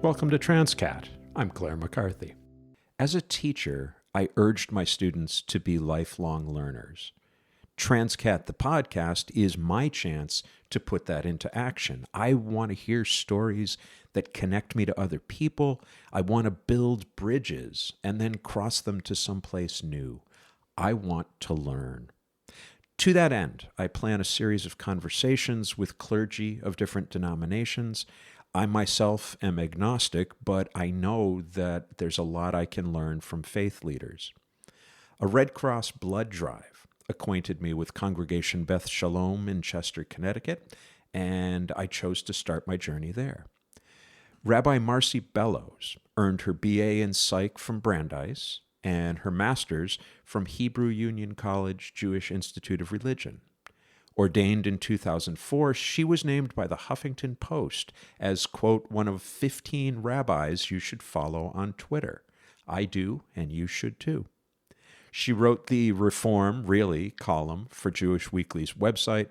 Welcome to Transqat. I'm Claire McCarthy. As a teacher, I urged my students to be lifelong learners. Transqat, the podcast, is my chance to put that into action. I want to hear stories that connect me to other people. I want to build bridges and then cross them to someplace new. I want to learn. To that end, I plan a series of conversations with clergy of different denominations. I myself am agnostic, but I know that there's a lot I can learn from faith leaders. A Red Cross blood drive acquainted me with Congregation Beth Shalom in Chester, Connecticut, and I chose to start my journey there. Rabbi Marci Bellows earned her BA in Psych from Brandeis and her master's from Hebrew Union College Jewish Institute of Religion. Ordained in 2004, she was named by the Huffington Post as, quote, one of 15 rabbis you should follow on Twitter. I do, and you should too. She wrote the Reform, Really column for Jewish Weekly's website.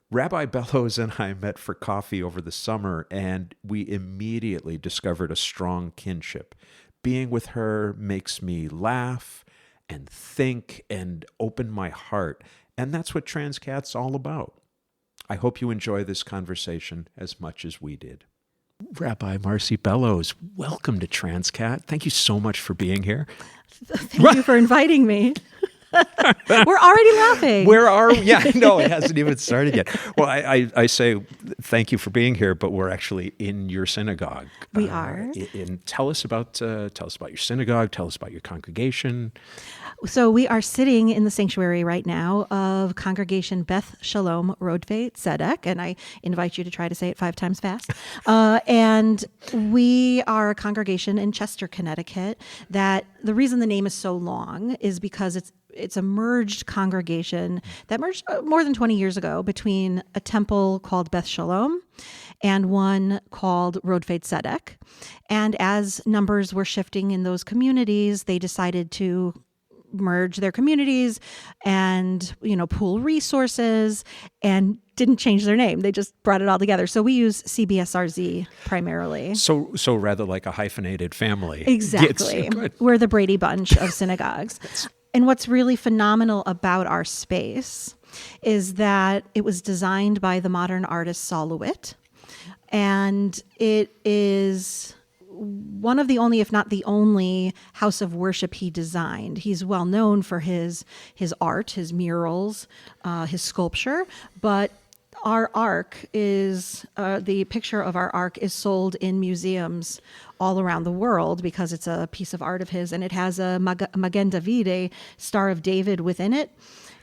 Rabbi Bellows and I met for coffee over the summer, and we immediately discovered a strong kinship. Being with her makes me laugh and think and open my heart. And that's what Transqat's all about. I hope you enjoy this conversation as much as we did. Rabbi Marci Bellows, welcome to Transqat. Thank you so much for being here. Thank you for inviting me. We're already laughing. Where are we? Yeah, no, it hasn't even started yet. Well, I say thank you for being here, but we're actually in your synagogue. We are. And tell us about your synagogue. Tell us about your congregation. So we are sitting in the sanctuary right now of Congregation Beth Shalom Rodvei Tzedek, and I invite you to try to say it 5 times fast. And we are a congregation in Chester, Connecticut. That the reason the name is so long is because it's a merged congregation that merged more than 20 years ago between a temple called Beth Shalom and one called Rodvei Tzedek. And as numbers were shifting in those communities, they decided to merge their communities and, pool resources, and didn't change their name. They just brought it all together. So we use CBSRZ primarily. So rather like a hyphenated family. Exactly. We're the Brady Bunch of synagogues. And what's really phenomenal about our space is that it was designed by the modern artist Saul LeWitt. And it is one of the only, if not the only, house of worship he designed. He's well known for his art, his murals, his sculpture, but our ark is, the picture of our ark is sold in museums all around the world because it's a piece of art of his, and it has a Magen David, a Star of David within it,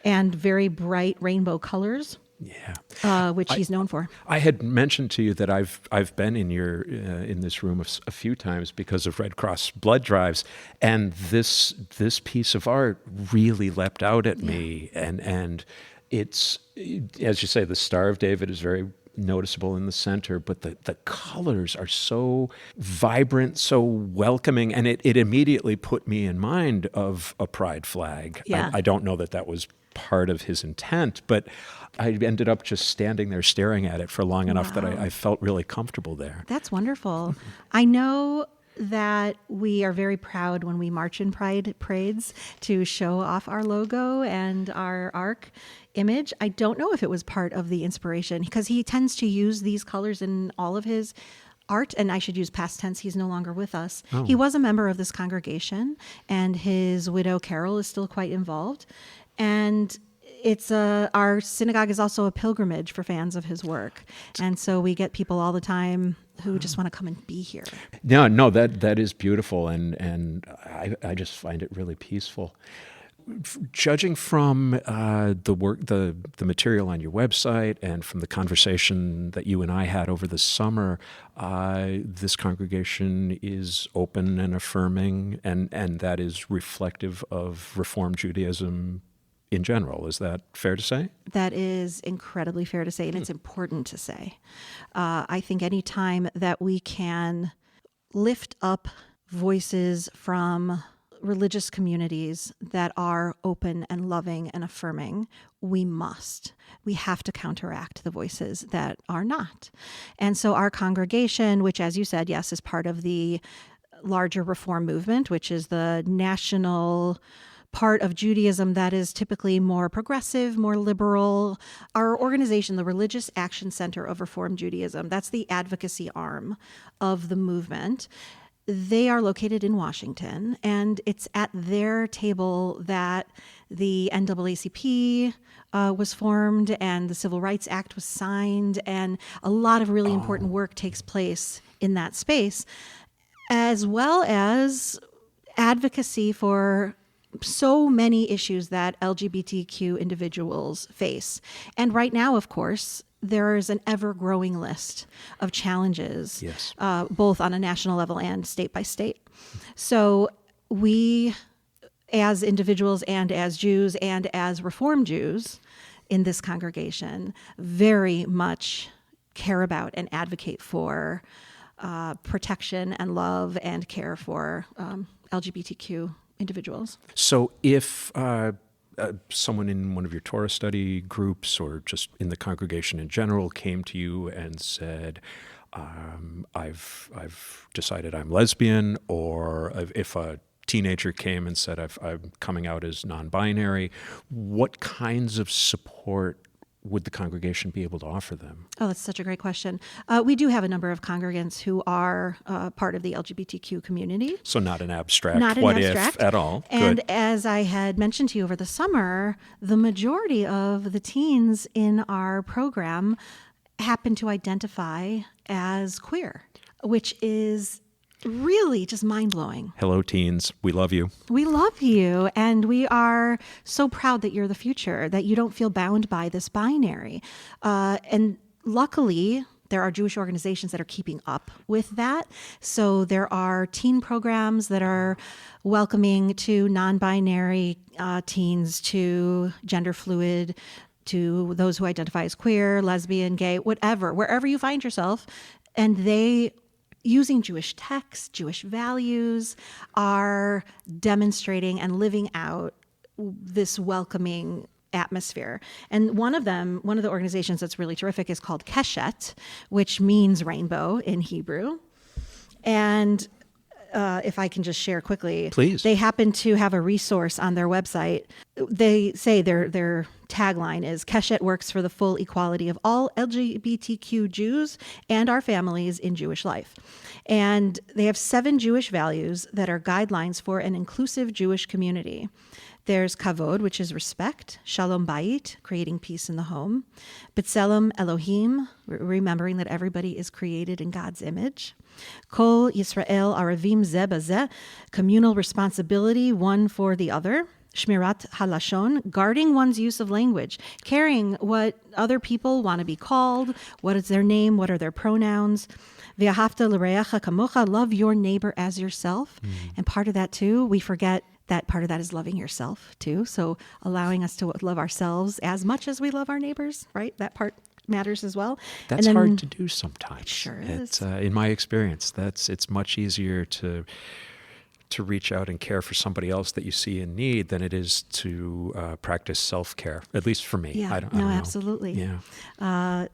and very bright rainbow colors. Yeah, which he's known for. I had mentioned to you that I've been in this room a few times because of Red Cross blood drives, and this piece of art really leapt out at me, and it's, as you say, the Star of David is very noticeable in the center, but the colors are so vibrant, so welcoming, and it immediately put me in mind of a pride flag. Yeah. I don't know that was part of his intent, but I ended up just standing there staring at it for long enough that I felt really comfortable there. That's wonderful. I know that we are very proud when we march in pride parades to show off our logo and our ark image. I don't know if it was part of the inspiration, because he tends to use these colors in all of his art, and I should use past tense. He's no longer with us. Oh. He was a member of this congregation, and his widow Carol is still quite involved. And it's our synagogue is also a pilgrimage for fans of his work. And so we get people all the time who just want to come and be here. No, that is beautiful. And I just find it really peaceful. Judging from the work, the material on your website, and from the conversation that you and I had over the summer, this congregation is open and affirming, and that is reflective of Reform Judaism in general. Is that fair to say? That is incredibly fair to say, and it's important to say. I think any time that we can lift up voices from religious communities that are open and loving and affirming, we have to counteract the voices that are not. And so our congregation, which, as you said, yes, is part of the larger reform movement, which is the national part of Judaism that is typically more progressive, more liberal. Our organization, the Religious Action Center of Reform Judaism, that's the advocacy arm of the movement. They are located in Washington, and it's at their table that the NAACP was formed and the Civil Rights Act was signed, and a lot of really important work takes place in that space, as well as advocacy for so many issues that LGBTQ individuals face. And right now, of course, there is an ever-growing list of challenges, yes, both on a national level and state by state. So we, as individuals and as Jews and as Reform Jews in this congregation, very much care about and advocate for protection and love and care for LGBTQ individuals. So if someone in one of your Torah study groups or just in the congregation in general came to you and said, I've decided I'm lesbian, or if a teenager came and said, I'm coming out as non-binary, what kinds of support would the congregation be able to offer them? Oh, that's such a great question. We do have a number of congregants who are part of the LGBTQ community. So not an abstract what if at all. And Good. as I had mentioned to you over the summer, the majority of the teens in our program happen to identify as queer, which is really just mind-blowing. Hello, teens. We love you. We love you, and we are so proud that you're the future, that you don't feel bound by this binary. And luckily, there are Jewish organizations that are keeping up with that. So there are teen programs that are welcoming to non-binary teens, to gender fluid, to those who identify as queer, lesbian, gay, whatever, wherever you find yourself. And they, using Jewish texts, Jewish values, are demonstrating and living out this welcoming atmosphere. And one of the organizations that's really terrific is called Keshet, which means rainbow in Hebrew. And if I can just share quickly, please. They happen to have a resource on their website. They say their tagline is, Keshet works for the full equality of all LGBTQ Jews and our families in Jewish life. And they have 7 Jewish values that are guidelines for an inclusive Jewish community. There's kavod, which is respect, shalom bayit, creating peace in the home, b'tselem Elohim, remembering that everybody is created in God's image, kol Yisrael aravim zeh bazeh, communal responsibility one for the other, shmirat halashon, guarding one's use of language, caring what other people want to be called, what is their name, what are their pronouns, v'ahavta l'reacha kamocha, love your neighbor as yourself. And part of that too, we forget that part of that is loving yourself too. So allowing us to love ourselves as much as we love our neighbors, right? That part matters as well. That's hard to do sometimes. It sure is. In my experience, it's much easier to reach out and care for somebody else that you see in need than it is to practice self-care, at least for me. Yeah, I don't know. Absolutely. Yeah.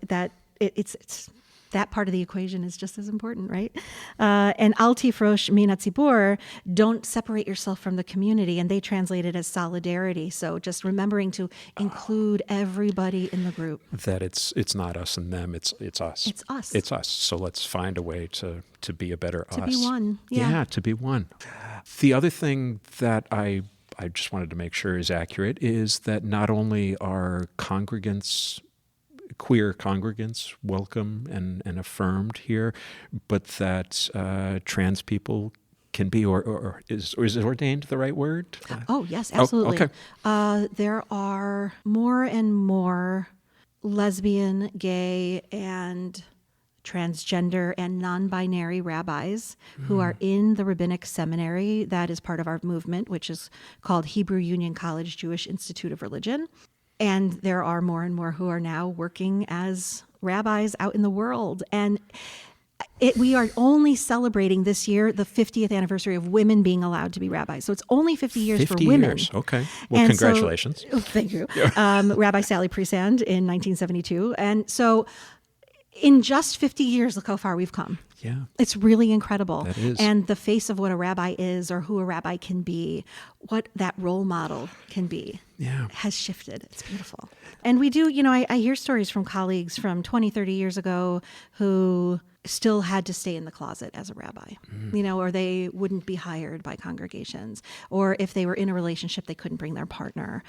That it's that part of the equation is just as important, right? And al tifrosh min hatzibur, don't separate yourself from the community, and they translate it as solidarity. So just remembering to include everybody in the group. That it's not us and them, it's us. It's us. It's us. So let's find a way to be a better us. To be one. Yeah, to be one. The other thing that I just wanted to make sure is accurate is that not only are queer congregants welcome and affirmed here, but that trans people can be, or is ordained the right word? Oh, yes, absolutely. Okay. There are more and more lesbian, gay, and transgender and non-binary rabbis who are in the rabbinic seminary that is part of our movement, which is called Hebrew Union College Jewish Institute of Religion. And there are more and more who are now working as rabbis out in the world. And We are only celebrating this year the 50th anniversary of women being allowed to be rabbis. So it's only 50 years 50 for women. years. Okay. Well, And congratulations. Thank you. Rabbi Sally Presand in 1972. And so in just 50 years, look how far we've come. Yeah. It's really incredible. That is. And the face of what a rabbi is or who a rabbi can be, what that role model can be, has shifted. It's beautiful. And we do, I hear stories from colleagues from 20, 30 years ago who still had to stay in the closet as a rabbi, or they wouldn't be hired by congregations, or if they were in a relationship, they couldn't bring their partner.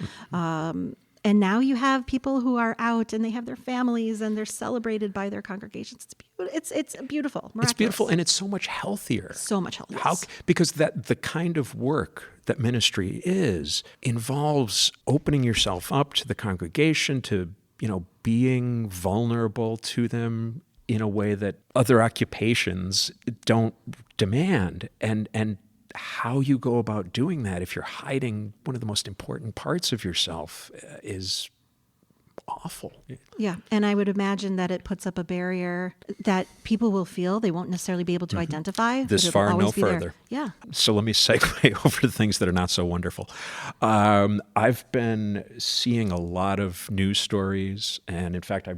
And now you have people who are out and they have their families and they're celebrated by their congregations. It's beautiful, miraculous. It's beautiful, and it's so much healthier. So much healthier. Because the kind of work that ministry involves opening yourself up to the congregation, to being vulnerable to them in a way that other occupations don't demand, and how you go about doing that if you're hiding one of the most important parts of yourself is awful. Yeah, and I would imagine that it puts up a barrier that people will feel they won't necessarily be able to identify. This far, no further. Yeah. So let me segue over to things that are not so wonderful. I've been seeing a lot of news stories, and in fact,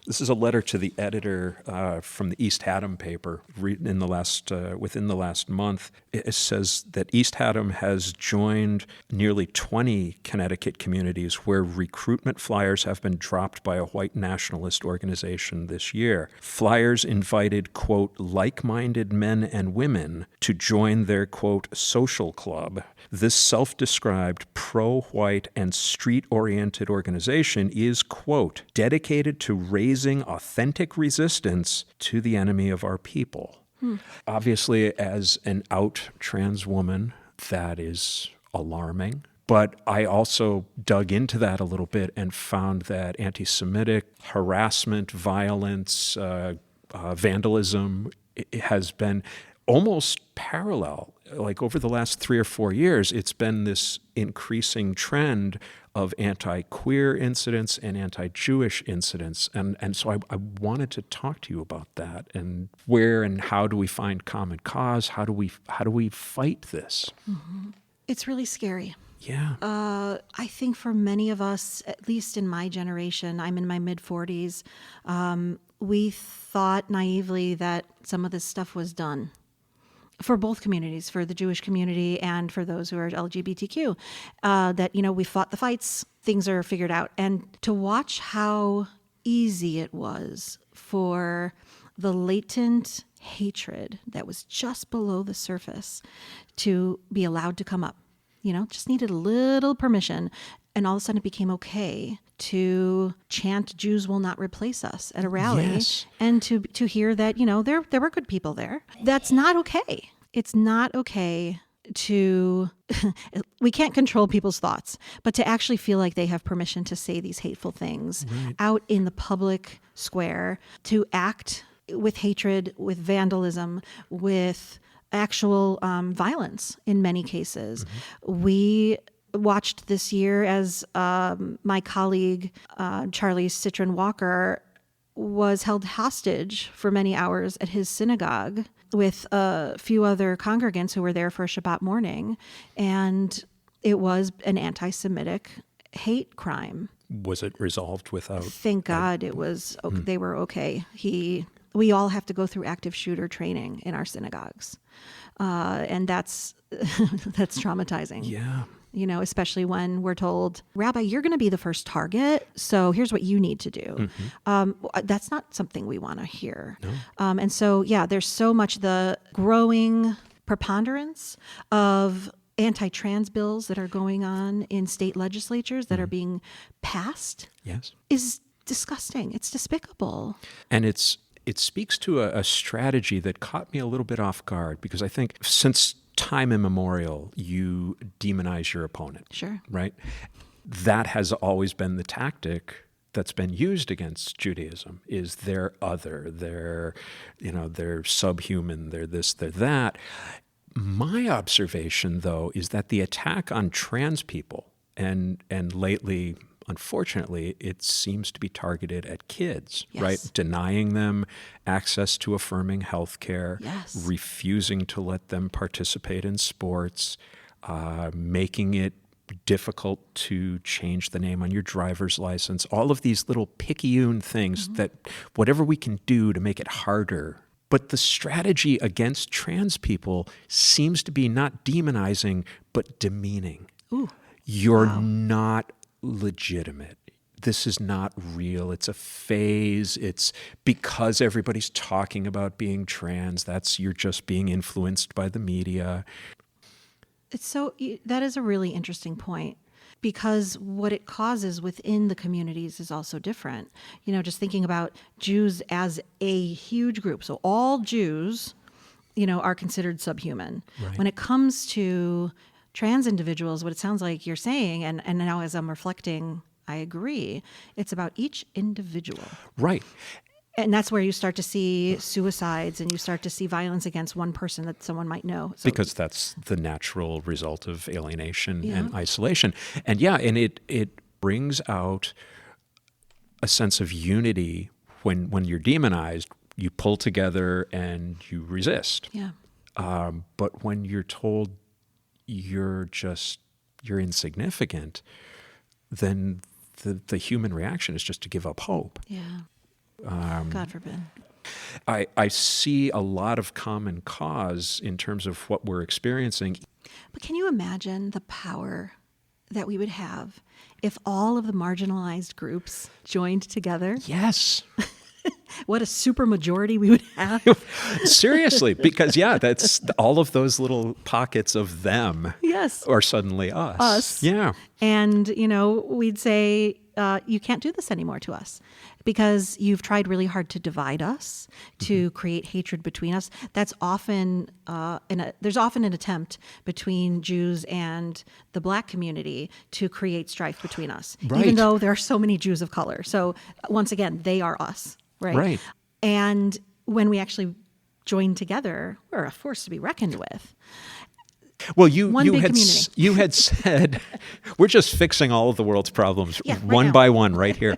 this is a letter to the editor from the East Haddam paper within the last month. It says that East Haddam has joined nearly 20 Connecticut communities where recruitment flyers have been dropped by a white nationalist organization this year. Flyers invited, quote, like-minded men and women to join their, quote, social club. This self-described pro-white and street-oriented organization is, quote, dedicated to raising authentic resistance to the enemy of our people. Obviously, as an out trans woman, that is alarming. But I also dug into that a little bit and found that anti-Semitic harassment, violence, vandalism has been almost parallel. Like over the last 3 or 4 years, it's been this increasing trend of anti-queer incidents and anti-Jewish incidents. And so I wanted to talk to you about that, and where and how do we find common cause? How do we fight this? Mm-hmm. It's really scary. Yeah. I think for many of us, at least in my generation, I'm in my mid-40s, we thought naively that some of this stuff was done. For both communities, for the Jewish community and for those who are LGBTQ, that, we fought the fights, things are figured out. And to watch how easy it was for the latent hatred that was just below the surface to be allowed to come up, just needed a little permission. And all of a sudden it became okay to chant "Jews will not replace us" at a rally, yes. And to hear that, there were good people there. That's not okay. It's not okay to, we can't control people's thoughts, but to actually feel like they have permission to say these hateful things out in the public square, to act with hatred, with vandalism, with actual violence in many cases. Mm-hmm. We watched this year as my colleague, Charlie Citron Walker, was held hostage for many hours at his synagogue with a few other congregants who were there for a Shabbat morning. And it was an anti-Semitic hate crime. Was it resolved without? Thank God it was. They were okay. We all have to go through active shooter training in our synagogues. And that's traumatizing. Yeah. Especially when we're told, Rabbi, you're going to be the first target, so here's what you need to do. Mm-hmm. That's not something we want to hear. No. And so, there's so much the growing preponderance of anti-trans bills that are going on in state legislatures that are being passed. Yes. Is disgusting. It's despicable. And it speaks to a strategy that caught me a little bit off guard, because I think since time immemorial, you demonize your opponent. Sure. Right? That has always been the tactic that's been used against Judaism, is they're other, they're subhuman, they're this, they're that. My observation, though, is that the attack on trans people and lately unfortunately, it seems to be targeted at kids, Yes. right? Denying them access to affirming health care, Yes. refusing to let them participate in sports, making it difficult to change the name on your driver's license, all of these little picayune things that whatever we can do to make it harder. But the strategy against trans people seems to be not demonizing, but demeaning. Ooh. You're Wow. not legitimate. This is not real. It's a phase. It's because everybody's talking about being trans. You're just being influenced by the media. That is a really interesting point, because what it causes within the communities is also different. Just thinking about Jews as a huge group. So all Jews, are considered subhuman. Right. When it comes to trans individuals, what it sounds like you're saying, and now as I'm reflecting, I agree, it's about each individual. Right. And that's where you start to see suicides and you start to see violence against one person that someone might know. So, Because that's the natural result of alienation Yeah. and isolation. And it brings out a sense of unity when you're demonized, you pull together and you resist. yeah. But when you're told you're insignificant, then the human reaction is just to give up hope. Yeah. God forbid. I see a lot of common cause in terms of what we're experiencing. But can you imagine the power that we would have if all of the marginalized groups joined together? Yes. What a super majority we would have. Seriously, because that's all of those little pockets of them Yes. are suddenly us. Us. Yeah. And, we'd say, you can't do this anymore to us because you've tried really hard to divide us, to create hatred between us. That's often, there's often an attempt between Jews and the Black community to create strife between us, Right. even though there are so many Jews of color. So once again, they are us, right? Right. And when we actually join together, we're a force to be reckoned with. Well, you big had community. you had said we're just fixing all of the world's problems Yeah, right one now. by one right here.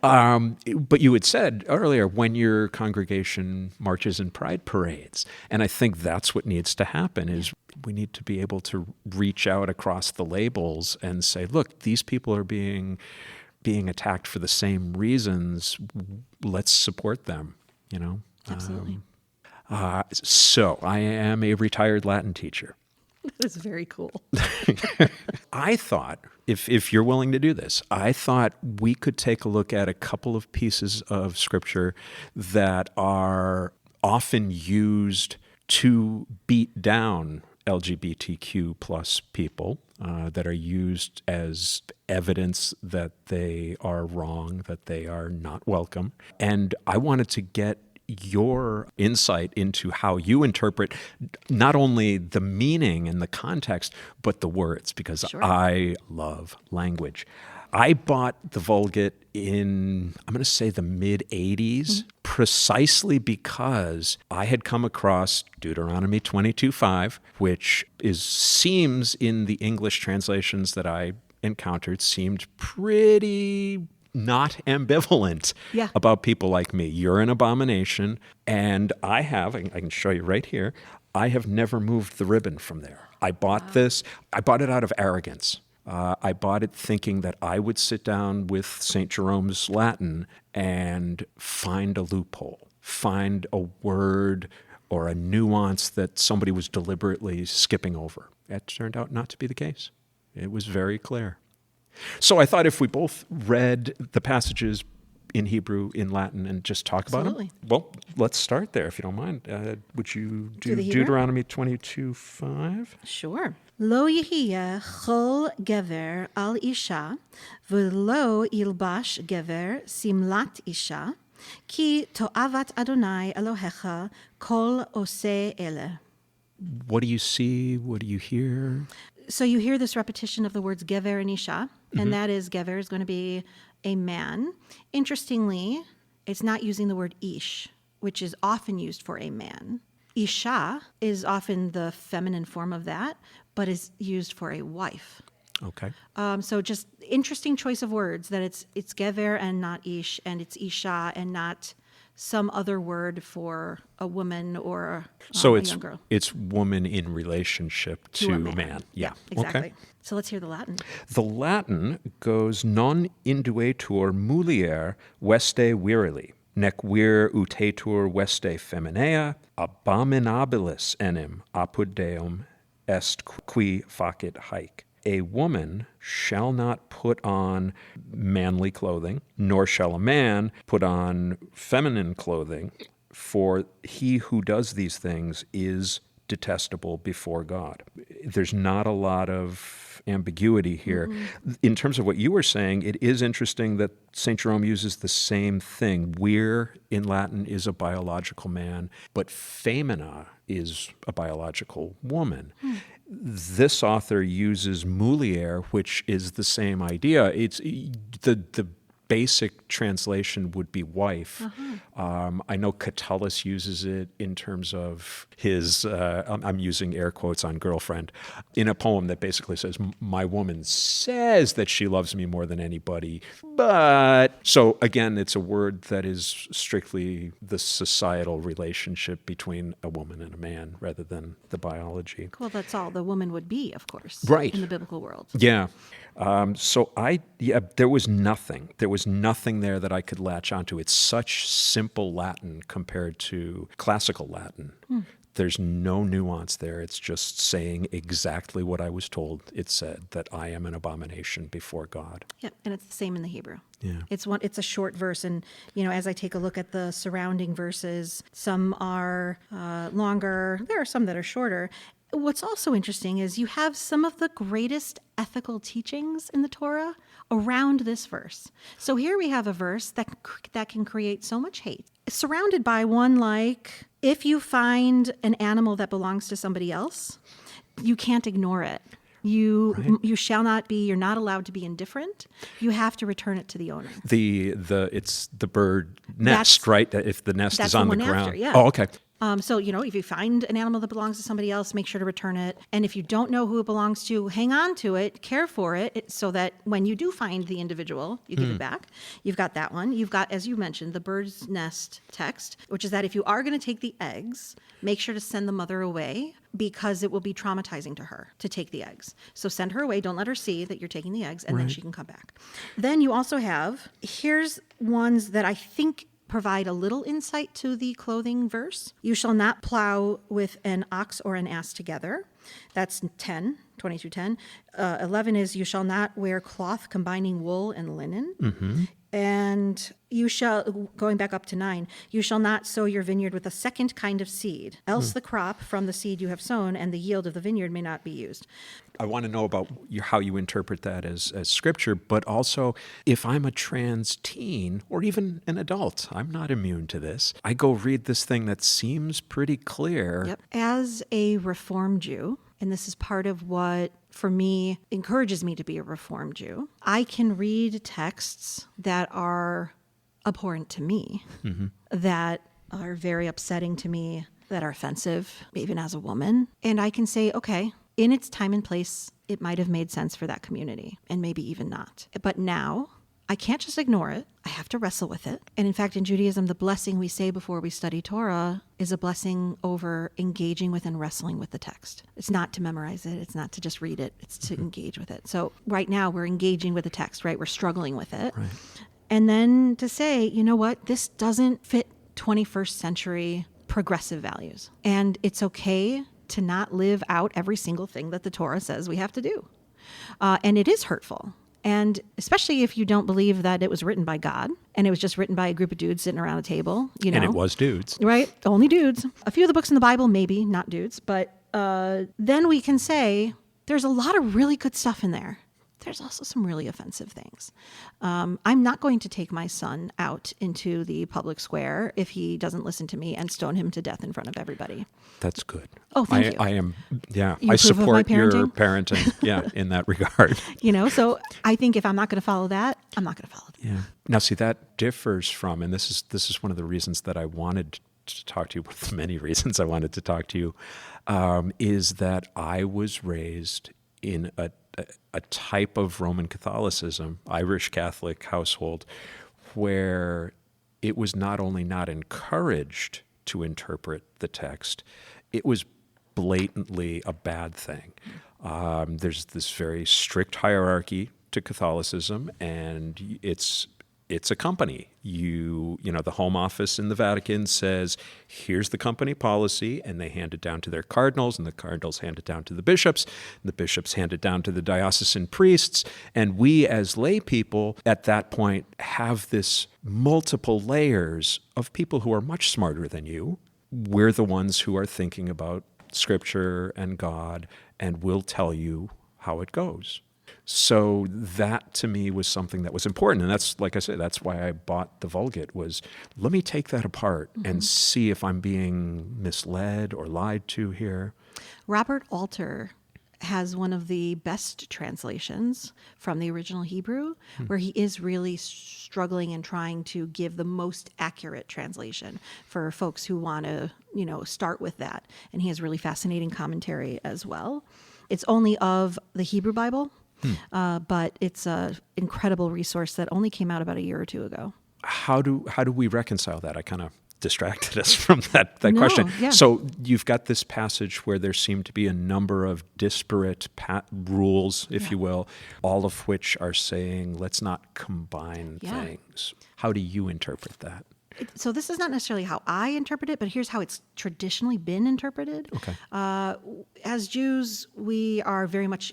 But you had said earlier when your congregation marches in pride parades, and I think that's what needs to happen is we need to be able to reach out across the labels and say, look, these people are being attacked for the same reasons. Let's support them. Absolutely. So I am a retired Latin teacher. That's very cool. I thought, if you're willing to do this, I thought we could take a look at a couple of pieces of scripture that are often used to beat down LGBTQ plus people, that are used as evidence that they are wrong, that they are not welcome. And I wanted to get your insight into how you interpret not only the meaning and the context, but the words, because Sure. I love language. I bought the Vulgate in, I'm going to say the mid-'80s, precisely because I had come across Deuteronomy 22:5, which seems in the English translations that I encountered, seemed pretty not ambivalent Yeah. about people like me. You're an abomination. And I can show you right here, I have never moved the ribbon from there. I bought this. I bought it out of arrogance. I bought it thinking that I would sit down with St. Jerome's Latin and find a loophole, find a word or a nuance that somebody was deliberately skipping over. It turned out not to be the case. It was very clear. So I thought if we both read the passages in Hebrew, in Latin, and just talk about them. Absolutely. Well, let's start there, if you don't mind. Would you do the Hebrew? Deuteronomy 22:5? Sure. Lo yihiyeh chol gever al isha, v'lo yilbash gever simlat isha, ki to'avat Adonai Elohecha kol oseh ele. What do you see? What do you hear? So you hear this repetition of the words gever and isha, and that is gever is going to be a man. Interestingly, it's not using the word ish, which is often used for a man. Isha is often the feminine form of that, but is used for a wife. Okay. So just interesting choice of words that it's gever and not ish, and it's isha and not some other word for a woman or So a young girl. it's woman in relationship to a man. Yeah. exactly. Okay. So let's hear the Latin. The Latin goes non induetur mulier veste virili, nec vir utetur veste feminea, abominabilis enim apud Deum est qui facit haec. A woman shall not put on manly clothing, nor shall a man put on feminine clothing, for he who does these things is detestable before God. There's not a lot of ambiguity here. In terms of what you were saying, it is interesting that St. Jerome uses the same thing. Vir in Latin is a biological man, but femina is a biological woman. This author uses mulier, which is the same idea. It's the basic translation would be wife. I know Catullus uses it in terms of his, I'm using air quotes on girlfriend, in a poem that basically says, my woman says that she loves me more than anybody, but... So again, it's a word that is strictly the societal relationship between a woman and a man rather than the biology. Well, that's all the woman would be, of course, Right. in the biblical world. Yeah. There was nothing. There was nothing there that I could latch onto. It's such simple Latin compared to classical Latin. There's no nuance there. It's just saying exactly what I was told it said, that I am an abomination before God. Yeah, and it's the same in the Hebrew. Yeah. It's a short verse, and as I take a look at the surrounding verses, some are longer. There are some that are shorter. What's also interesting is you have some of the greatest ethical teachings in the Torah around this verse. So here we have a verse that can create so much hate, surrounded by one like, if you find an animal that belongs to somebody else, you can't ignore it. You shall not be. You're not allowed to be indifferent. You have to return it to the owner. It's the bird nest, right? If the nest is on the ground. After, yeah. Oh, okay. So, if you find an animal that belongs to somebody else, make sure to return it. And if you don't know who it belongs to, hang on to it, care for it, so that when you do find the individual, you give it back. You've got that one. You've got, as you mentioned, the bird's nest text, which is that if you are going to take the eggs, make sure to send the mother away, because it will be traumatizing to her to take the eggs. So send her away. Don't let her see that you're taking the eggs, and then she can come back. Then you also have, here's ones that I think provide a little insight to the clothing verse. You shall not plow with an ox or an ass together. That's 10, 22:10. 11 is you shall not wear cloth combining wool and linen. And you shall, going back up to 9, you shall not sow your vineyard with a second kind of seed, else the crop from the seed you have sown and the yield of the vineyard may not be used. I want to know about how you interpret that as scripture, but also if I'm a trans teen or even an adult, I'm not immune to this. I go read this thing that seems pretty clear. Yep. As a Reformed Jew, and this is part of what, for me, encourages me to be a Reformed Jew, I can read texts that are abhorrent to me, that are very upsetting to me, that are offensive, even as a woman. And I can say, okay, in its time and place, it might have made sense for that community, and maybe even not. But now, I can't just ignore it. I have to wrestle with it. And in fact, in Judaism, the blessing we say before we study Torah is a blessing over engaging with and wrestling with the text. It's not to memorize it. It's not to just read it. It's to engage with it. So right now, we're engaging with the text, right? We're struggling with it. Right. And then to say, you know what? This doesn't fit 21st century progressive values. And it's okay to not live out every single thing that the Torah says we have to do. And it is hurtful. And especially if you don't believe that it was written by God and it was just written by a group of dudes sitting around a table, And it was dudes. Right? Only dudes. A few of the books in the Bible, maybe, not dudes. But then we can say there's a lot of really good stuff in there. There's also some really offensive things. I'm not going to take my son out into the public square if he doesn't listen to me and stone him to death in front of everybody. That's good. Oh, thank you. I am, yeah. You I approve of my support your parenting? parenting, in that regard. So I think if I'm not going to follow that, I'm not going to follow it. Yeah. Now, see, that differs from, and this is one of the reasons that I wanted to talk to you, one of the many reasons I wanted to talk to you, is that I was raised in a a type of Roman Catholicism, Irish Catholic household, where it was not only not encouraged to interpret the text, it was blatantly a bad thing. There's this very strict hierarchy to Catholicism, and it's a company. You know, the Home Office in the Vatican says, here's the company policy, and they hand it down to their cardinals, and the cardinals hand it down to the bishops, and the bishops hand it down to the diocesan priests, and we as lay people at that point have this multiple layers of people who are much smarter than you. We're the ones who are thinking about Scripture and God, and will tell you how it goes. So that to me was something that was important. And that's, like I said, that's why I bought the Vulgate, was let me take that apart and see if I'm being misled or lied to here. Robert Alter has one of the best translations from the original Hebrew, where he is really struggling and trying to give the most accurate translation for folks who want to, start with that. And he has really fascinating commentary as well. It's only of the Hebrew Bible. But it's an incredible resource that only came out about a year or two ago. How do we reconcile that? I kind of distracted us from that question. Yeah. So you've got this passage where there seem to be a number of disparate rules, if you will, all of which are saying, let's not combine things. How do you interpret that? So this is not necessarily how I interpret it, but here's how it's traditionally been interpreted. Okay. As Jews, we are very much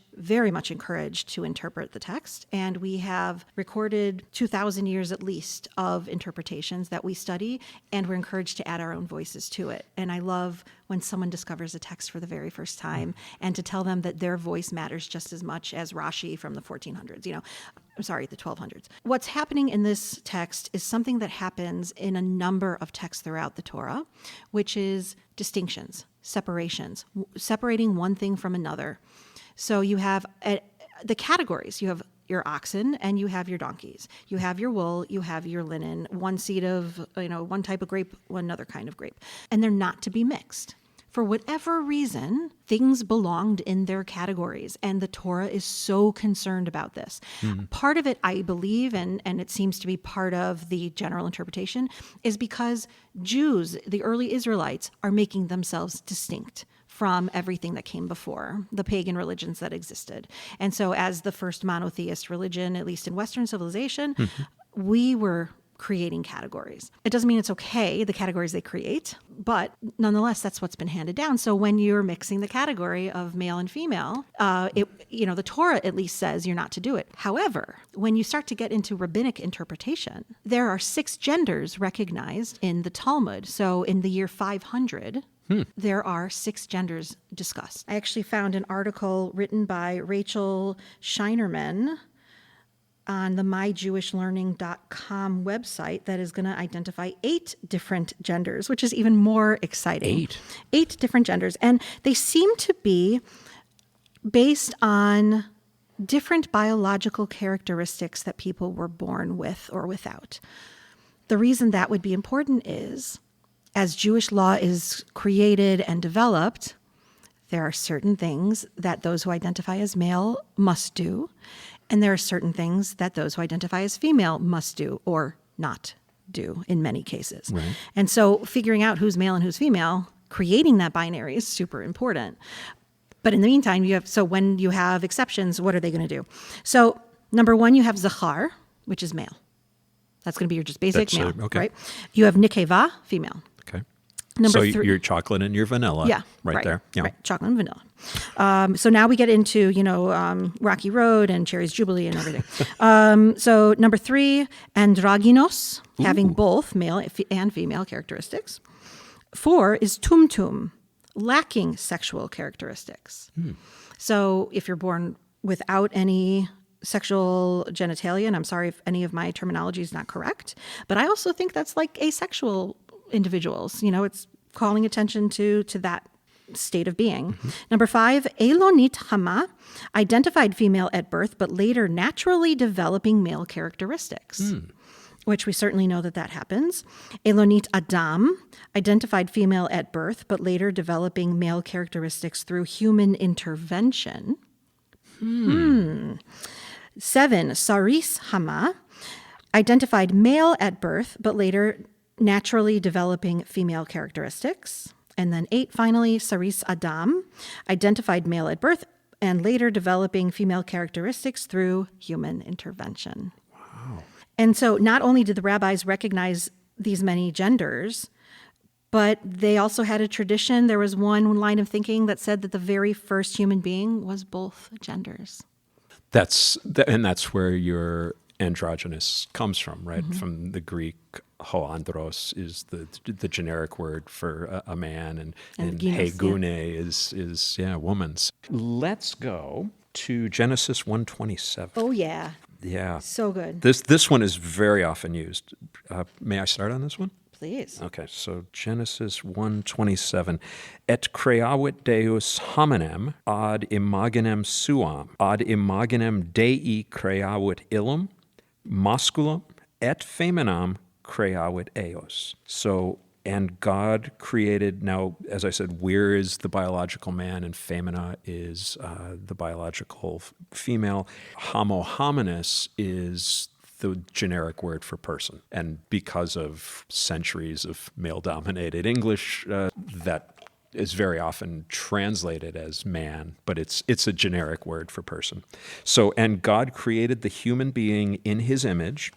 encouraged to interpret the text, and we have recorded 2,000 years at least of interpretations that we study, and we're encouraged to add our own voices to it. And I love when someone discovers a text for the very first time and to tell them that their voice matters just as much as Rashi from the 1400s, the 1200s. What's happening in this text is something that happens in a number of texts throughout the Torah, which is distinctions, separations, separating one thing from another. So you have the categories. You have your oxen and you have your donkeys. You have your wool, you have your linen, one seed of, one type of grape, one other kind of grape. And they're not to be mixed. For whatever reason, things belonged in their categories, and the Torah is so concerned about this. Part of it, I believe, and it seems to be part of the general interpretation, is because Jews, the early Israelites, are making themselves distinct from everything that came before, the pagan religions that existed. And so as the first monotheist religion, at least in Western civilization, we were creating categories. It doesn't mean it's okay, the categories they create, but nonetheless, that's what's been handed down. So when you're mixing the category of male and female, the Torah at least says you're not to do it. However, when you start to get into rabbinic interpretation, there are 6 genders recognized in the Talmud. So in the year 500, there are 6 genders discussed. I actually found an article written by Rachel Scheinerman on the myjewishlearning.com website that is going to identify 8 different genders, which is even more exciting. 8 different genders. And they seem to be based on different biological characteristics that people were born with or without. The reason that would be important is, as Jewish law is created and developed, there are certain things that those who identify as male must do, and there are certain things that those who identify as female must do or not do in many cases. Right. And so figuring out who's male and who's female, creating that binary is super important. But in the meantime, when you have exceptions, what are they going to do? So number 1, you have Zachar, which is male. That's going to be your just basic male, right? You have Nikeva, female. Okay. Number so 3, your chocolate and your vanilla, right there. Yeah. Right, chocolate and vanilla. So now we get into, Rocky Road and Cherry's Jubilee and everything. So number 3, androgynos, having both male and female characteristics. 4 is tumtum, lacking sexual characteristics. So if you're born without any sexual genitalia, and I'm sorry if any of my terminology is not correct, but I also think that's like asexual individuals. It's calling attention to that state of being. Number 5, Elonit Hama, identified female at birth, but later naturally developing male characteristics, which we certainly know that happens. Elonit Adam, identified female at birth, but later developing male characteristics through human intervention. 7, Saris Hama, identified male at birth, but later naturally developing female characteristics. And then 8, finally, Saris Adam, identified male at birth and later developing female characteristics through human intervention. Wow. And so not only did the rabbis recognize these many genders, but they also had a tradition. There was one line of thinking that said that the very first human being was both genders. That's where your androgynous comes from, right? Mm-hmm. From the Greek, hoandros is the generic word for a man, and hegune is woman's. Let's go to Genesis 1:27. Oh yeah. Yeah. So good. This one is very often used. May I start on this one? Please. Okay, so Genesis 1:27. Et creavit Deus hominem ad imaginem suam, ad imaginem Dei creavit illum, masculum et feminam creavit eos. So, and God created, now, as I said, where is the biological man and femina is the biological female. Homo hominis is the generic word for person. And because of centuries of male-dominated English, that is very often translated as man, but it's a generic word for person. So, and God created the human being in his image.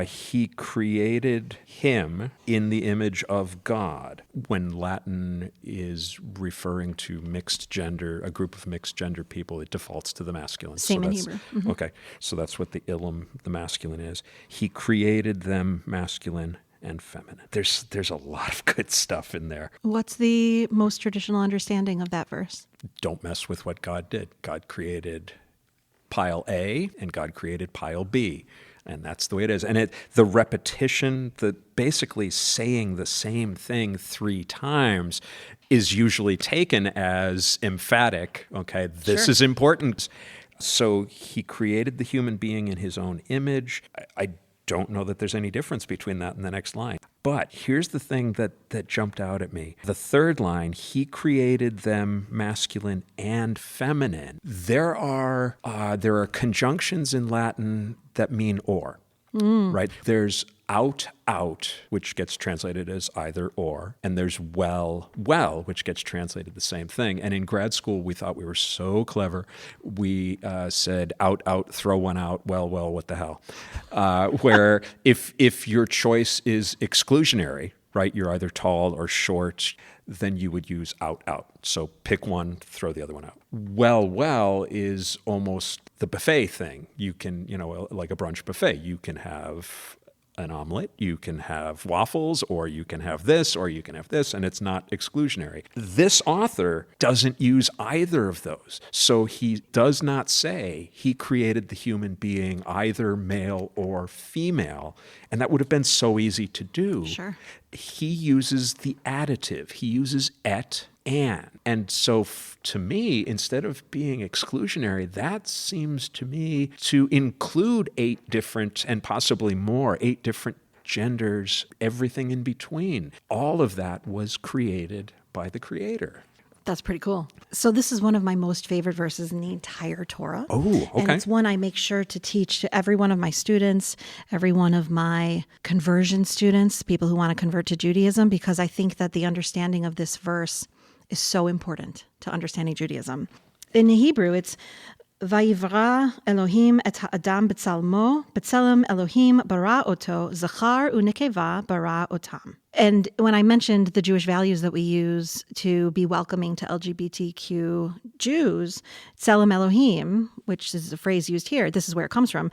He created him in the image of God. When Latin is referring to mixed gender, a group of mixed gender people, it defaults to the masculine. Same in Hebrew. Mm-hmm. Okay, so that's what the illum, the masculine, is. He created them masculine and feminine. There's a lot of good stuff in there. What's the most traditional understanding of that verse? Don't mess with what God did. God created pile A and God created pile B. And that's the way it is. And the repetition, the basically saying the same thing 3 times is usually taken as emphatic. Okay, this is important. So he created the human being in his own image. I don't know that there's any difference between that and the next line. But here's the thing that jumped out at me. The third line, he created them masculine and feminine. There are conjunctions in Latin that mean or, right? There's out, which gets translated as either or, and there's well, which gets translated the same thing. And in grad school, we thought we were so clever. We said out, throw one out, well, what the hell? Where if your choice is exclusionary, right, you're either tall or short, then you would use out. So pick one, throw the other one out. Well is almost the buffet thing. You can, like a brunch buffet, you can have an omelet, you can have waffles, or you can have this, or you can have this, and it's not exclusionary. This author doesn't use either of those. So he does not say he created the human being either male or female, and that would have been so easy to do. Sure. He uses the additive. He uses et and so to me, instead of being exclusionary, that seems to me to include 8 different and possibly more, 8 different genders, everything in between. All of that was created by the Creator. That's pretty cool. So this is one of my most favorite verses in the entire Torah. Oh, okay. And it's one I make sure to teach to every one of my students, every one of my conversion students, people who want to convert to Judaism, because I think that the understanding of this verse is so important to understanding Judaism. In Hebrew, it's Vayivra Elohim et ha'adam b'tzalmo, b'tzelem Elohim bara oto, zachar u'nekeva bara otam. And when I mentioned the Jewish values that we use to be welcoming to LGBTQ Jews, tzelem Elohim, which is a phrase used here, this is where it comes from,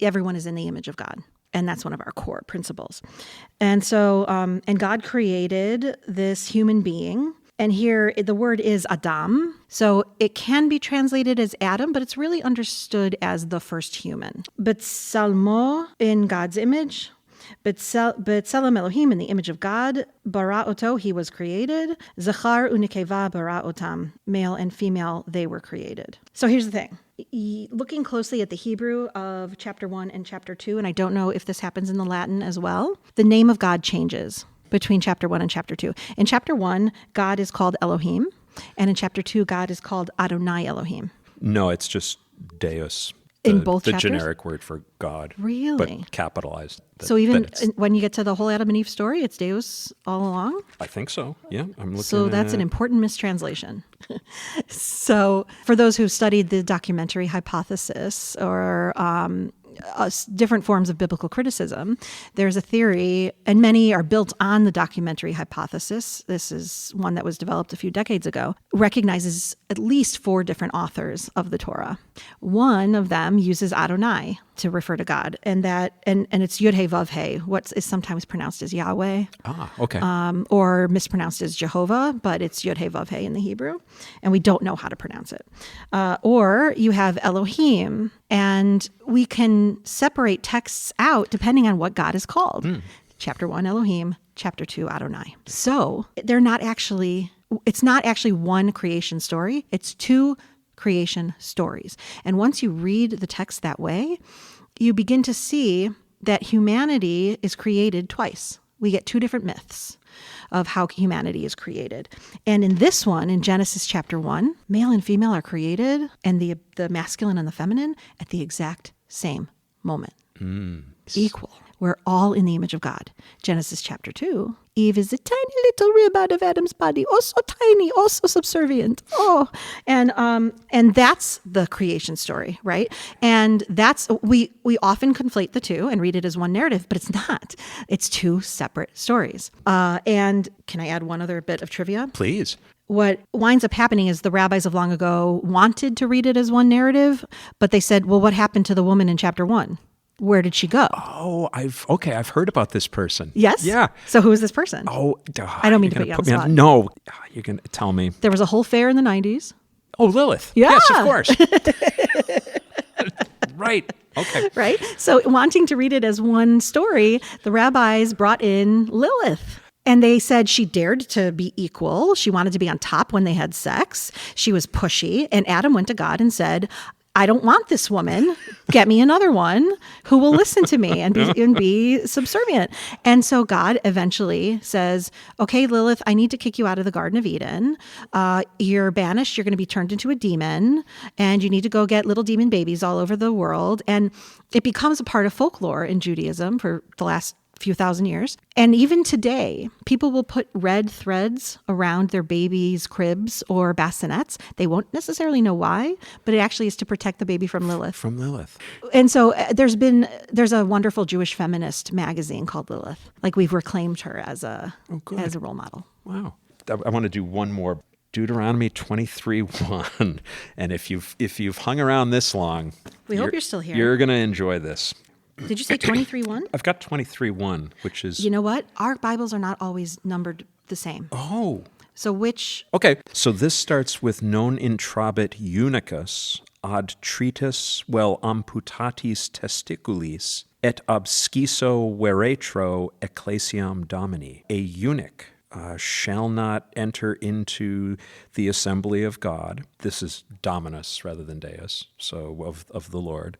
everyone is in the image of God. And that's one of our core principles. And so, and God created this human being. And here the word is Adam. So it can be translated as Adam, but it's really understood as the first human. B'tsalmo, in God's image. B'tselem Elohim, in the image of God. Bara oto, he was created. Zachar u'nekeva bara otam, male and female, they were created. So here's the thing. Looking closely at the Hebrew of chapter 1 and chapter 2, and I don't know if this happens in the Latin as well, the name of God changes between chapter 1 and chapter 2. In chapter 1, God is called Elohim, and in chapter 2, God is called Adonai Elohim. No, it's just Deus. In both the chapters? generic word for God. Really? But capitalized. So even when you get to the whole Adam and Eve story, it's Deus all along? I think so. Yeah, I'm looking So that's an important mistranslation. So for those who've studied the documentary hypothesis or different forms of biblical criticism, there's a theory, and many are built on the documentary hypothesis. This is one that was developed a few decades ago, recognizes at least 4 different authors of the Torah. One of them uses Adonai to refer to God, and it's Yud-He-Vav-He, what is sometimes pronounced as Yahweh. Okay. Or mispronounced as Jehovah, but it's Yod-He-Vav-He in the Hebrew, and we don't know how to pronounce it. Or you have Elohim, and we can separate texts out depending on what God is called. Chapter 1, Elohim. Chapter 2, Adonai. So it's not actually one creation story. It's 2 creation stories. And once you read the text that way, you begin to see that humanity is created twice. We get 2 different myths of how humanity is created. And in this one, in Genesis chapter 1, male and female are created, and the masculine and the feminine at the exact same moment. Equal. We're all in the image of God. Genesis chapter 2, Eve is a tiny little rib out of Adam's body, oh so tiny, oh so subservient. And that's the creation story, right? And that's we often conflate the two and read it as one narrative, but it's not. It's 2 separate stories. And can I add one other bit of trivia? Please. What winds up happening is the rabbis of long ago wanted to read it as one narrative, but they said, well, what happened to the woman in chapter 1? Where did she go? Oh, I've heard about this person. Yes? Yeah. So who is this person? Oh, I don't mean to put you on the spot. No, you can tell me. There was a whole fair in the 90s. Oh, Lilith. Yeah. Yes, of course. Right. Okay. Right? So wanting to read it as one story, the rabbis brought in Lilith. And they said she dared to be equal. She wanted to be on top when they had sex. She was pushy. And Adam went to God and said, I don't want this woman. Get me another one who will listen to me and be subservient. And so God eventually says, okay, Lilith, I need to kick you out of the Garden of Eden. You're banished. You're going to be turned into a demon, and you need to go get little demon babies all over the world. And it becomes a part of folklore in Judaism for the last few thousand years. And even today, people will put red threads around their babies' cribs or bassinets. They won't necessarily know why, but it actually is to protect the baby from Lilith. From Lilith. And so there's a wonderful Jewish feminist magazine called Lilith. Like we've reclaimed her as a role model. Wow. I want to do one more. Deuteronomy 23:1. And if you've hung around this long, we hope you're still here. You're going to enjoy this. Did you say 23:1? I've got 23:1, which is... You know what? Our Bibles are not always numbered the same. Oh. So which... Okay, so this starts with non intrabit unicus ad tritus amputatis testiculis et absciso veretro ecclesiam domini. A eunuch shall not enter into the assembly of God. This is Dominus rather than Deus, so of the Lord.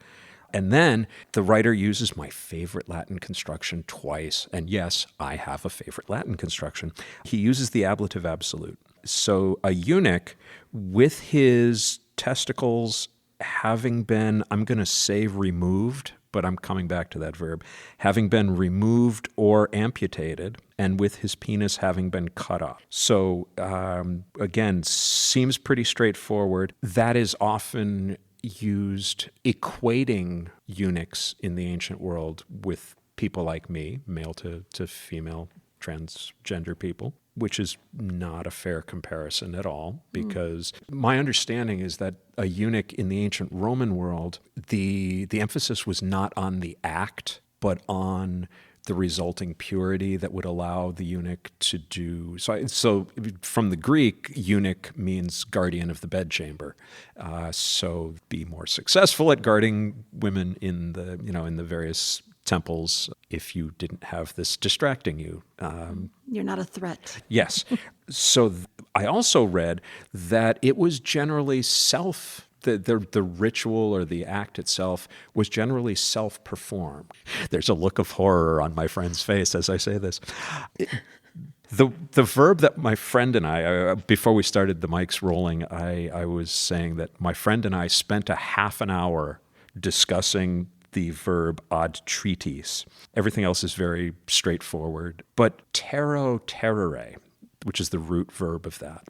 And then the writer uses my favorite Latin construction twice. And yes, I have a favorite Latin construction. He uses the ablative absolute. So a eunuch with his testicles having been, I'm going to say removed, but I'm coming back to that verb, having been removed or amputated, and with his penis having been cut off. So again, seems pretty straightforward. That is often used equating eunuchs in the ancient world with people like me, male to female transgender people, which is not a fair comparison at all, because my understanding is that a eunuch in the ancient Roman world, the emphasis was not on the act, but on the resulting purity that would allow the eunuch to do so from the Greek, eunuch means guardian of the bedchamber. So be more successful at guarding women in the various temples if you didn't have this distracting you. You're not a threat. Yes. So I also read that it was generally the ritual or the act itself was generally self-performed. There's a look of horror on my friend's face as I say this. The verb that my friend and I, before we started the mics rolling, I was saying that my friend and I spent a half an hour discussing the verb ad tretis. Everything else is very straightforward. But tero terere, which is the root verb of that,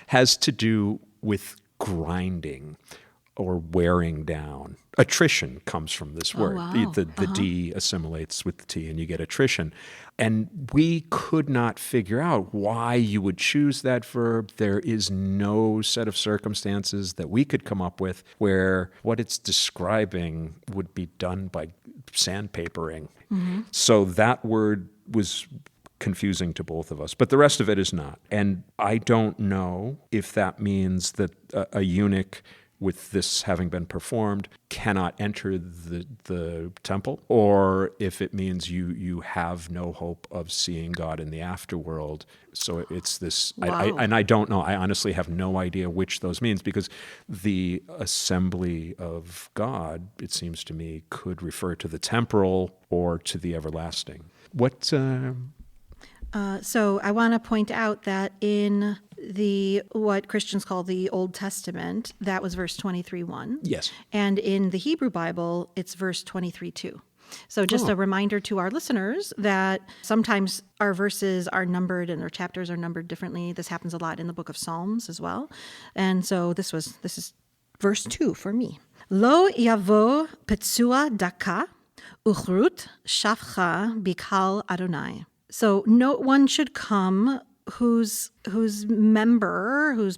has to do with grinding or wearing down. Attrition comes from this word. Wow. The D assimilates with the T and you get attrition. And we could not figure out why you would choose that verb. There is no set of circumstances that we could come up with where what it's describing would be done by sandpapering. So that word was confusing to both of us, but the rest of it is not. And I don't know if that means that a eunuch, with this having been performed, cannot enter the temple, or if it means you have no hope of seeing God in the afterworld. So it's this, Wow. I don't know. I honestly have no idea which those means, because the assembly of God, it seems to me, could refer to the temporal or to the everlasting. What? So I want to point out that in what Christians call the Old Testament, that was verse 23:1. Yes. And in the Hebrew Bible, it's verse 23:2. So just a reminder to our listeners that sometimes our verses are numbered and our chapters are numbered differently. This happens a lot in the book of Psalms as well. And so this is verse 2 for me. Lo yavo petsua daka uchrut shafcha bikal Adonai. So no one should come whose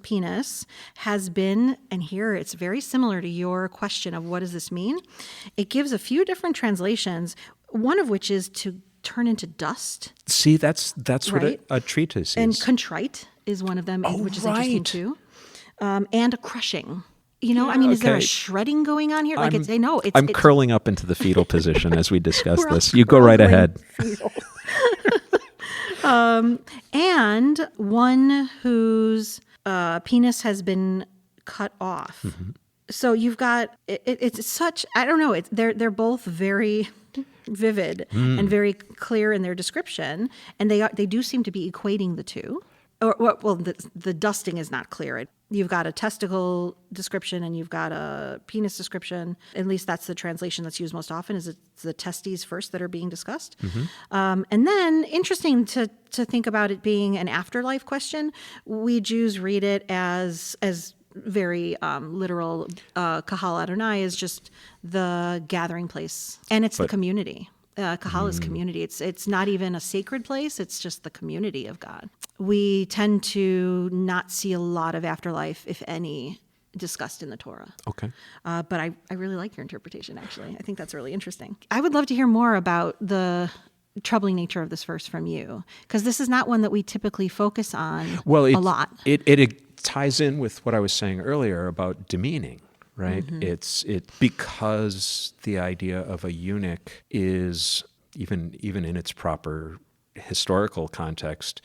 penis has been, and here it's very similar to your question of what does this mean? It gives a few different translations, one of which is to turn into dust. See, that's Right. what a treatise is. And contrite is one of them, which is interesting too. And a crushing. You know, I mean, is there a Okay. shredding going on here? Like I'm curling up into the fetal position as we discuss We're all this. You go right curling ahead. And one whose penis has been cut off. So you've got it's such, I don't know. They're both very vivid and very clear in their description, and they do seem to be equating the two. Well, the dusting is not clear. You've got a testicle description and you've got a penis description. At least that's the translation that's used most often, is it's the testes first that are being discussed. And then, interesting to think about it being an afterlife question, we Jews read it as very literal. Kahal Adonai is just the gathering place, and it's the community. Kahal is community. It's not even a sacred place. It's just the community of God. We tend to not see a lot of afterlife, if any, discussed in the Torah. Okay. But I really like your interpretation, actually. I think that's really interesting. I would love to hear more about the troubling nature of this verse from you, because this is not one that we typically focus on a lot. It ties in with what I was saying earlier about demeaning. Right? It's because the idea of a eunuch is, even in its proper historical context,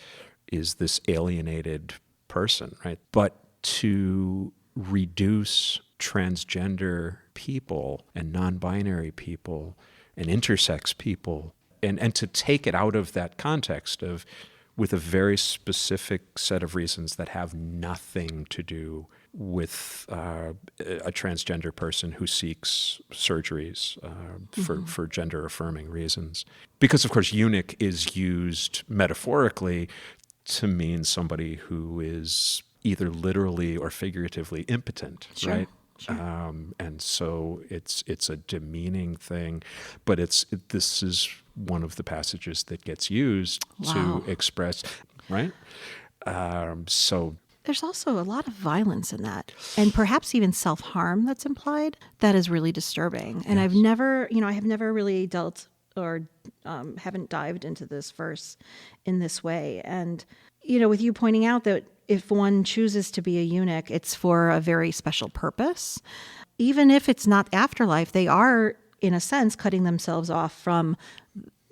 is this alienated person, right? But to reduce transgender people and non-binary people and intersex people, and to take it out of that context of, with a very specific set of reasons that have nothing to do with a transgender person who seeks surgeries for gender-affirming reasons. Because, of course, eunuch is used metaphorically to mean somebody who is either literally or figuratively impotent, right? Sure. And so it's a demeaning thing, but this is one of the passages that gets used to express, right? So there's also a lot of violence in that, and perhaps even self-harm that's implied, that is really disturbing. And I have never really dealt or haven't dived into this verse in this way. And, with you pointing out that if one chooses to be a eunuch, it's for a very special purpose. Even if it's not afterlife, they are, in a sense, cutting themselves off from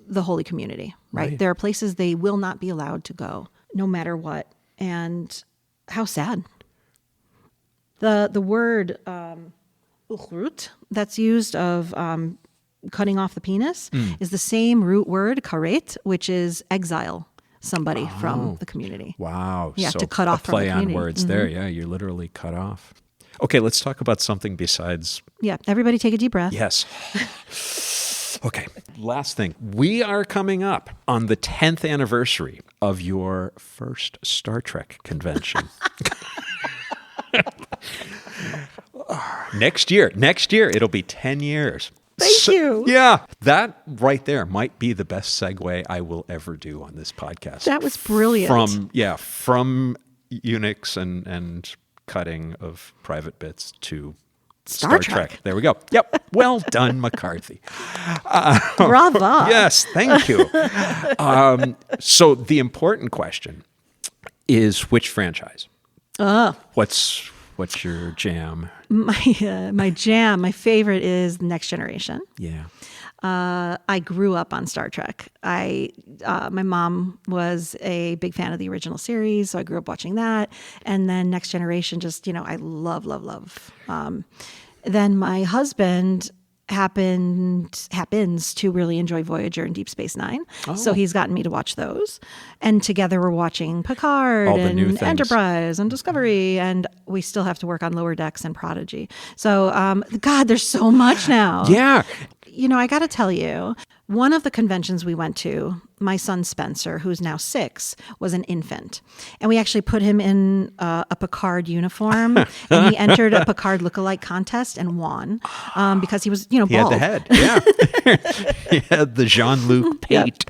the holy community, right? There are places they will not be allowed to go, no matter what. And how sad. The word uchrut that's used of cutting off the penis is the same root word karet, which is exile somebody from the community. Wow. Yeah, so to cut off a play from the on community. words there. Yeah, you're literally cut off. Okay, let's talk about something besides. Yeah, everybody take a deep breath. Yes. Okay, last thing. We are coming up on the 10th anniversary of your first Star Trek convention. Next year, it'll be 10 years. Thank you. Yeah, that right there might be the best segue I will ever do on this podcast. That was brilliant. From Unix and cutting of private bits to Star Trek. There we go. Yep. Well done, McCarthy. Bravo. Yes, thank you. So the important question is, which franchise? What's your jam? My jam, my favorite is Next Generation. Yeah. I grew up on Star Trek. My mom was a big fan of the original series, so I grew up watching that. And then Next Generation, just, I love. Then my husband happens to really enjoy Voyager and Deep Space Nine. Oh. So he's gotten me to watch those. And together we're watching Picard All the new and things. Enterprise and Discovery. And we still have to work on Lower Decks and Prodigy. So, God, there's so much now. Yeah. I got to tell you, one of the conventions we went to, my son Spencer, who's now 6, was an infant. And we actually put him in a Picard uniform. And he entered a Picard lookalike contest and won because he was, bald. He had the head. Yeah. He had the Jean-Luc pate.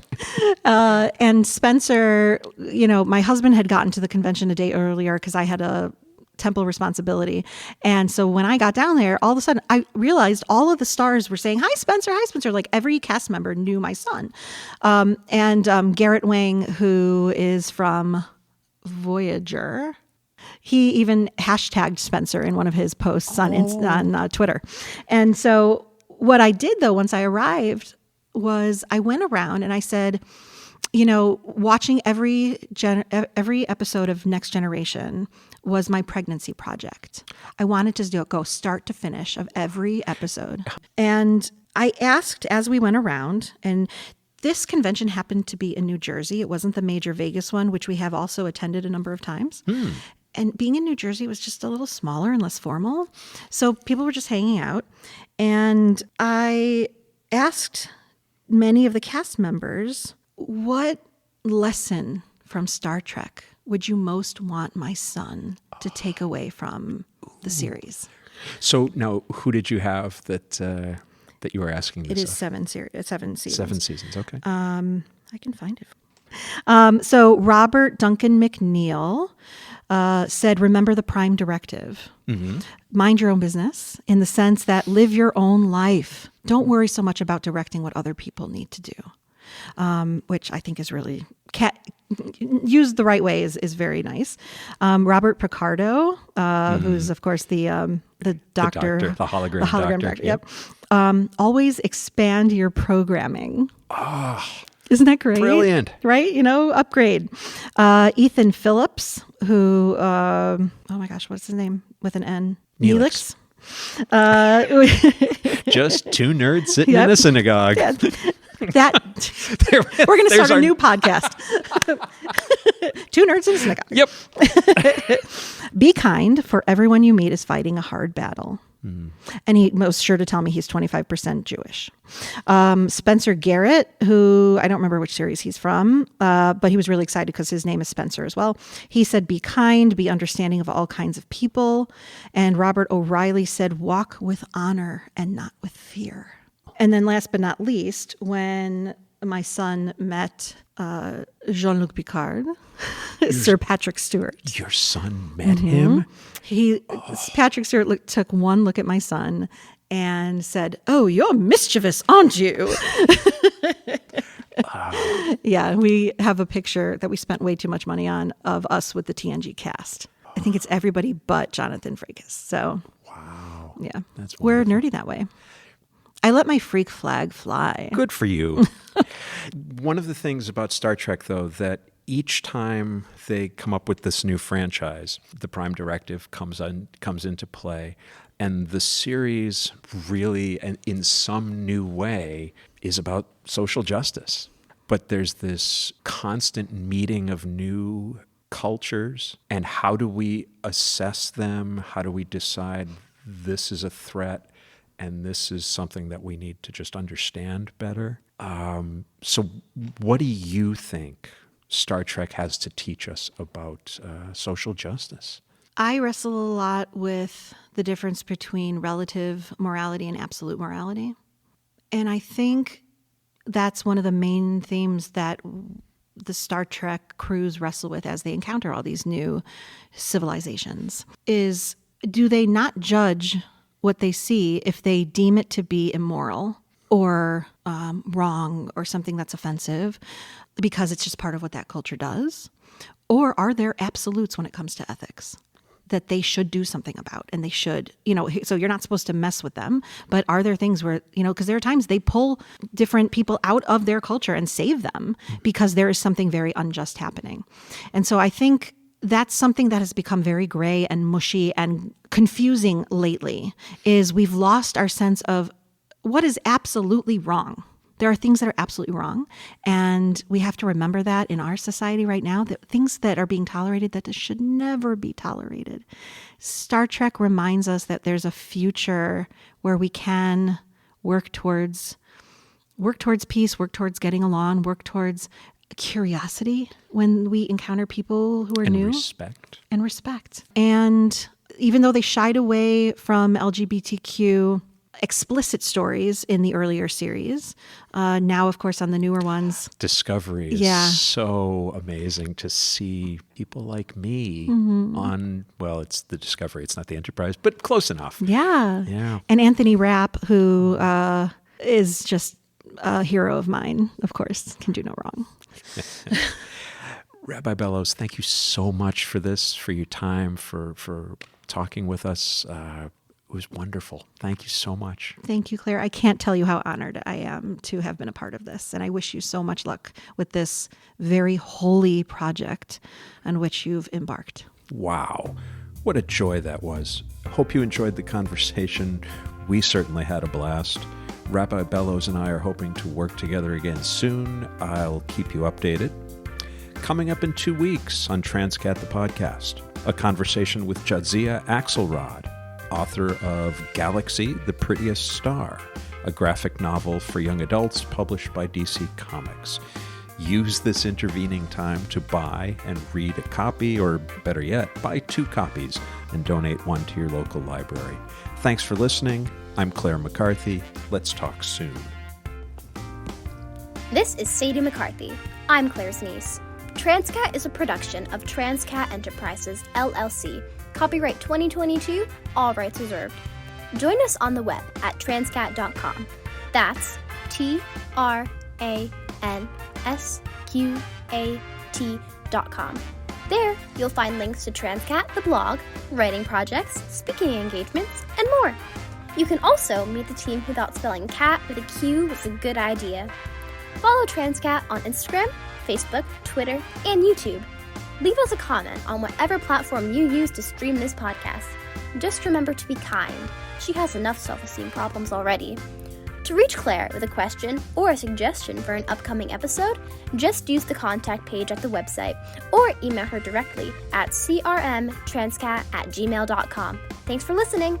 Yep. And Spencer, my husband had gotten to the convention a day earlier because I had a temple responsibility. And so when I got down there, all of a sudden I realized all of the stars were saying, "Hi, Spencer. Hi, Spencer." Like every cast member knew my son. And Garrett Wang, who is from Voyager, he even hashtagged Spencer in one of his posts on Twitter. And so what I did though, once I arrived, was I went around and I said, watching every episode of Next Generation was my pregnancy project. I wanted to go start to finish of every episode. And I asked as we went around, and this convention happened to be in New Jersey. It wasn't the major Vegas one, which we have also attended a number of times. And being in New Jersey was just a little smaller and less formal. So people were just hanging out. And I asked many of the cast members, what lesson from Star Trek would you most want my son to take away from the series? So now, who did you have that you were asking this? It is of? 7 seasons. 7 seasons. Okay. I can find it. So Robert Duncan McNeil said, "Remember the Prime Directive. Mm-hmm. Mind your own business in the sense that live your own life. Don't worry so much about directing what other people need to do," which I think is really used the right way is very nice. Robert Picardo, who's of course the doctor, the hologram doctor. Yep. Always expand your programming. Isn't that great? Brilliant. Right? Upgrade. Ethan Phillips, who, oh my gosh, what's his name with an N? Neelix. Just two nerds sitting in a synagogue. Yeah. We're going to start a new podcast. Two nerds in a synagogue. Yep. Be kind, for everyone you meet is fighting a hard battle. And he was sure to tell me he's 25% Jewish. Spencer Garrett, who I don't remember which series he's from, but he was really excited because his name is Spencer as well. He said, be kind, be understanding of all kinds of people. And Robert O'Reilly said, walk with honor and not with fear. And then last but not least, when my son met Jean-Luc Picard, Sir Patrick Stewart. Your son met him? Patrick Stewart took one look at my son and said, "Oh, you're mischievous, aren't you?" Yeah, we have a picture that we spent way too much money on of us with the TNG cast. I think it's everybody but Jonathan Frakes. So, wow. Yeah, That's we're wonderful. nerdy that way. I let my freak flag fly. Good for you. One of the things about Star Trek, though, that each time they come up with this new franchise, the Prime Directive comes into play, and the series really, and in some new way, is about social justice. But there's this constant meeting of new cultures, and how do we assess them? How do we decide this is a threat and this is something that we need to just understand better? So what do you think Star Trek has to teach us about social justice? I wrestle a lot with the difference between relative morality and absolute morality. And I think that's one of the main themes that the Star Trek crews wrestle with as they encounter all these new civilizations is, do they not judge what they see if they deem it to be immoral or wrong or something that's offensive because it's just part of what that culture does? Or are there absolutes when it comes to ethics that they should do something about, and they should, so you're not supposed to mess with them, but are there things where, because there are times they pull different people out of their culture and save them because there is something very unjust happening. And so I think that's something that has become very gray and mushy and confusing lately, is we've lost our sense of what is absolutely wrong. There are things that are absolutely wrong, and we have to remember that in our society right now, that things that are being tolerated that should never be tolerated. Star Trek reminds us that there's a future where we can work towards peace, work towards getting along, work towards curiosity when we encounter people who are new. And respect. And even though they shied away from LGBTQ explicit stories in the earlier series, now, of course, on the newer ones. Discovery is so amazing to see people like me on, well, it's the Discovery, it's not the Enterprise, but close enough. Yeah. And Anthony Rapp, who is just a hero of mine, of course, can do no wrong. Rabbi Bellows, thank you so much for this, for your time, for talking with us. It was wonderful. Thank you so much. Thank you, Claire. I can't tell you how honored I am to have been a part of this. And I wish you so much luck with this very holy project on which you've embarked. Wow. What a joy that was. Hope you enjoyed the conversation. We certainly had a blast. Rabbi Bellows and I are hoping to work together again soon. I'll keep you updated. Coming up in 2 weeks on Transqat the podcast, a conversation with Jadzia Axelrod, author of Galaxy, the Prettiest Star, a graphic novel for young adults published by DC Comics. Use this intervening time to buy and read a copy, or better yet, buy 2 copies and donate one to your local library. Thanks for listening. I'm Claire McCarthy. Let's talk soon. This is Sadie McCarthy. I'm Claire's niece. Transqat is a production of Transqat Enterprises, LLC. Copyright 2022, all rights reserved. Join us on the web at transqat.com. That's TRANSQAT.com. There, you'll find links to Transqat, the blog, writing projects, speaking engagements, and more. You can also meet the team who thought spelling cat with a Q was a good idea. Follow Transqat on Instagram, Facebook, Twitter, and YouTube. Leave us a comment on whatever platform you use to stream this podcast. Just remember to be kind. She has enough self-esteem problems already. To reach Claire with a question or a suggestion for an upcoming episode, just use the contact page at the website or email her directly at crmtransqat@gmail.com. Thanks for listening.